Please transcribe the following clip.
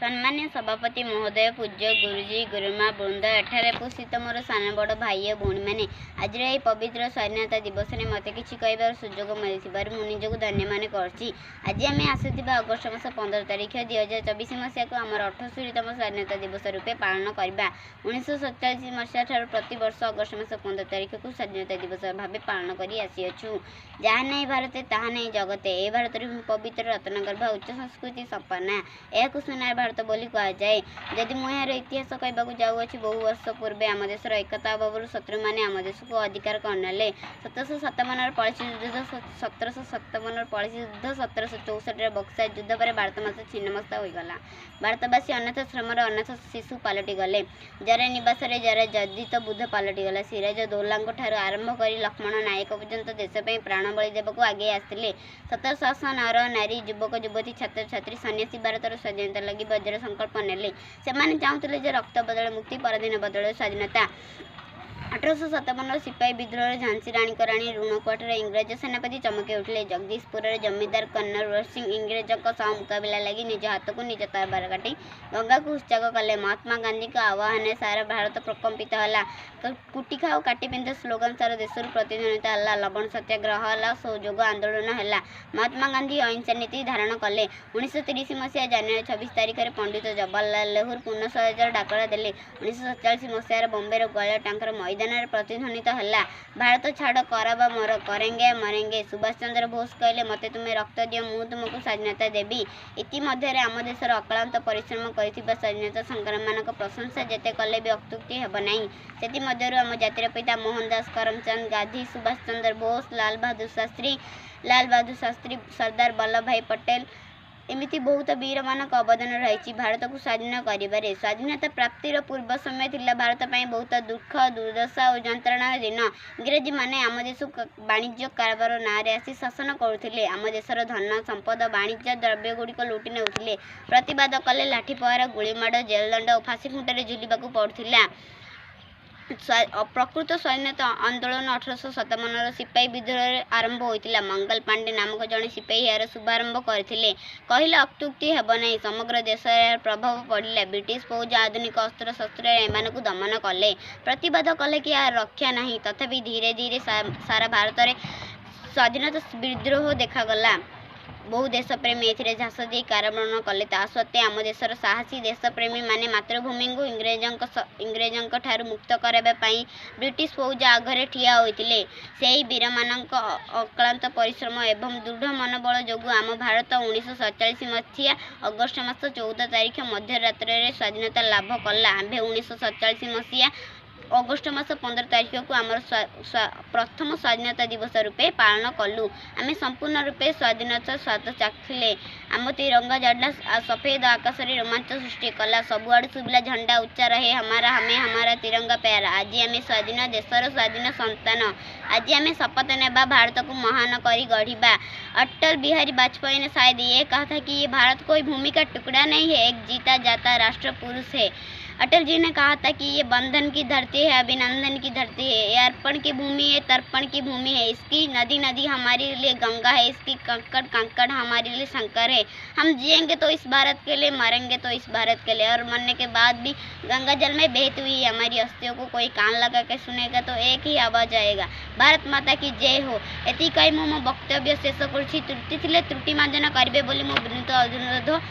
सम्मान्य सभापति महोदय, पूज्य गुरुजी गुरुमा वृंद, एठारे उपस्थित मोर सान बड़ भाई और भौणी मैंने आज यह पवित्र स्वाधीनता दिवस में मत कि कहबार सुजोग मिलथिबार मु निजक धन्य मान करछि। आज आम आसुथिबा अगस्ट मास 15 तारिख 2024 मसीहा को आमर 78तम स्वाधीनता दिवस रूपे पालन करबा। 1947 मसीहा ठार प्रति वर्ष अगस्ट मास 15 तारिख को स्वाधीनता दिवस भाव पालन करी आसीअछु। जहाँ नहीं भारते ताहा नहीं जगते, ए भारत पवित्र रत्नगर्भा उच्च संस्कृति संपन्ना यह सुनार भारत बोली कहुए। जदि मुझे इतिहास कहवाक जाऊँगी, बहु वर्ष पूर्व आम देशर एकता अभाव शत्रु मैंने आम देश को अधिकार करने 1757 पड़ोसी युद्ध, 1757 पड़ोसी युद्ध, 1764 बक्सा युद्ध पर भारत मास छिन्नमस्ता होगला। भारतवासी अनाथ श्रमर अनाथ शिशु पलटि गले। जरे निवास जरे जदित बुद्ध पलटि गला। सिराज दौला आरंभ कर लक्ष्मण नायक पर्यंत देशपाई प्राण बलि देवाक आगे आसते। 1700 नर नारी युवक युवती छात्र छात्री सन्यासी भारतर स्वाधीनता लगी वज्र संकल्प नेले। से चाहूले जे रक्त बदल मुक्ति, परदिन बदल स्वाधीनता। 1857 सिपाही विद्रोह झांसी राणी को राणी ऋणकोटर इंग्रेज सेनापति चमके उठले। जगदीशपुर जमींदार कर्नल सिंह इंग्रेजों मुकाबला लगी निज हाथ को निज तलवार काटी गंगा को उत्सर्ग कले। महात्मा गांधी का आह्वान सारा भारत प्रकंपित है। कुटी खाओ काटी पिंध स्लोगान सारा देश प्रतिद्वंदिता है। लवण सत्याग्रह है, सहयोग आंदोलन है। महात्मा गांधी अहिंसा नीति धारण कले। 1930 मसीहा जनवरी 26 तारिख में पंडित जवाहरलाल नेहरू पुनः स्वराज्यर डाकरा देले। 1947 मसीहार बॉम्बे गोला टांकर मैदान प्रतिध्वनित है, भारत छाड़ कराबा मर, करेंगे मरेंगे। सुभाष चंद्र बोस कहले, मते तुम्हें रक्त दियो, मु तुमको स्वाधीनता देवी। इतिमध्य आम देशर अक्लांत परिश्रम कर स्वाधीनता संग्राम मानक प्रशंसा जेते कले भी अत्युक्ति हेब नहीं। से आम जातिर पिता मोहनदास करमचंद गांधी, सुभाष चंद्र बोस, लाल बहादुर शास्त्री, सरदार वल्लभ भाई पटेल एमिति बहुत वीर मानक अवदान रही भारत को स्वाधीन करिबारे। स्वाधीनता प्राप्तिर पूर्व समय थिला भारत पाई बहुत दुख, दुर्दशा और जंत्रणा दिन। इंग्रेजी माने आम देश वाणिज्य कारबार ना आसी शासन करुथिले। आम देशर धन संपद वाणिज्य द्रव्य गुड़िक लुटि नेउथिले। प्रतिवाद कले लाठी पहरा, गुलीमाड़, जेल दंड और फांसी खुंटारे झुलिबाकू पड़ुथिला। प्रकृत स्वाधीनता आंदोलन 1857 सिपाही विद्रोह आरंभ होता। मंगल पांडे नामक जड़े सिपाही यार शुभारंभ करते। कहले अत्युक्ति हेब नहीं। समग्र देश प्रभाव पड़ा। ब्रिटिश फौज आधुनिक अस्त्र शस्त्र एमान को दमन कले। प्रतिवाद कले कि यार रक्षा नहीं। तथापि धीरे धीरे सारा भारत में स्वाधीनता विद्रोह देखागला। बहु देशप्रेमी ए झांस दे कारावरण कले। ता सत्वे आम देशर साहसी देशप्रेमी माने मातृभूमि को इंग्रेजों ठारू मुक्त करबा पई ब्रिटिश फौज आगरे ठिया होइतिले। सेही वीर मानक अक्लांत परिश्रम एवं दृढ़ मनोबल जोगु आम भारत 1947 मसीहा अगस्ट मास 14 तारिख मध्य रात्रि स्वाधीनता लाभ कला। आम्भे 1947 मसीहा अगस्ट मास 15 तारिख को आमर प्रथम स्वाधीनता दिवस रूपे पालन कलु। आम संपूर्ण रूपे स्वाधीनता स्वाद चाखिले। आम तिरंगा झंडा सफेद आकाश रे रोमांच सृष्टि कला। सबुआड़ शुभिला झंडा उच्चा रहे, हमारा हमें हमारा तिरंगा प्यारा। आज आम स्वाधीन देशर स्वाधीन संतान। आज आम शपथ नेबा भारत को महान करी गढ़िबा। अटल बिहारी वाजपेयी ने शायद ये कहा था कि ये भारत कोई भूमि का टुकड़ा नहीं है, एक जीता जाता राष्ट्र पुरुष है। अटल जी ने कहा था कि ये बंधन की धरती है, अभिनंदन की धरती है, ये अर्पण की भूमि है, तर्पण की भूमि है। इसकी नदी नदी हमारे लिए गंगा है, इसकी कंकड़ कंकड़ हमारे लिए शंकर है। हम जिएंगे तो इस भारत के लिए, मरेंगे तो इस भारत के लिए। और मरने के बाद भी गंगा जल में बहती हुई हमारी अस्थियों को कोई कान लगा के सुनेगा तो एक ही आवाज आएगा, भारत माता की जय हो। एति कही मो वक्तव्य शेष करुछि। त्रुटि थिले त्रुटि मार्जन करिवे बोली मो विनीत अनुरोध।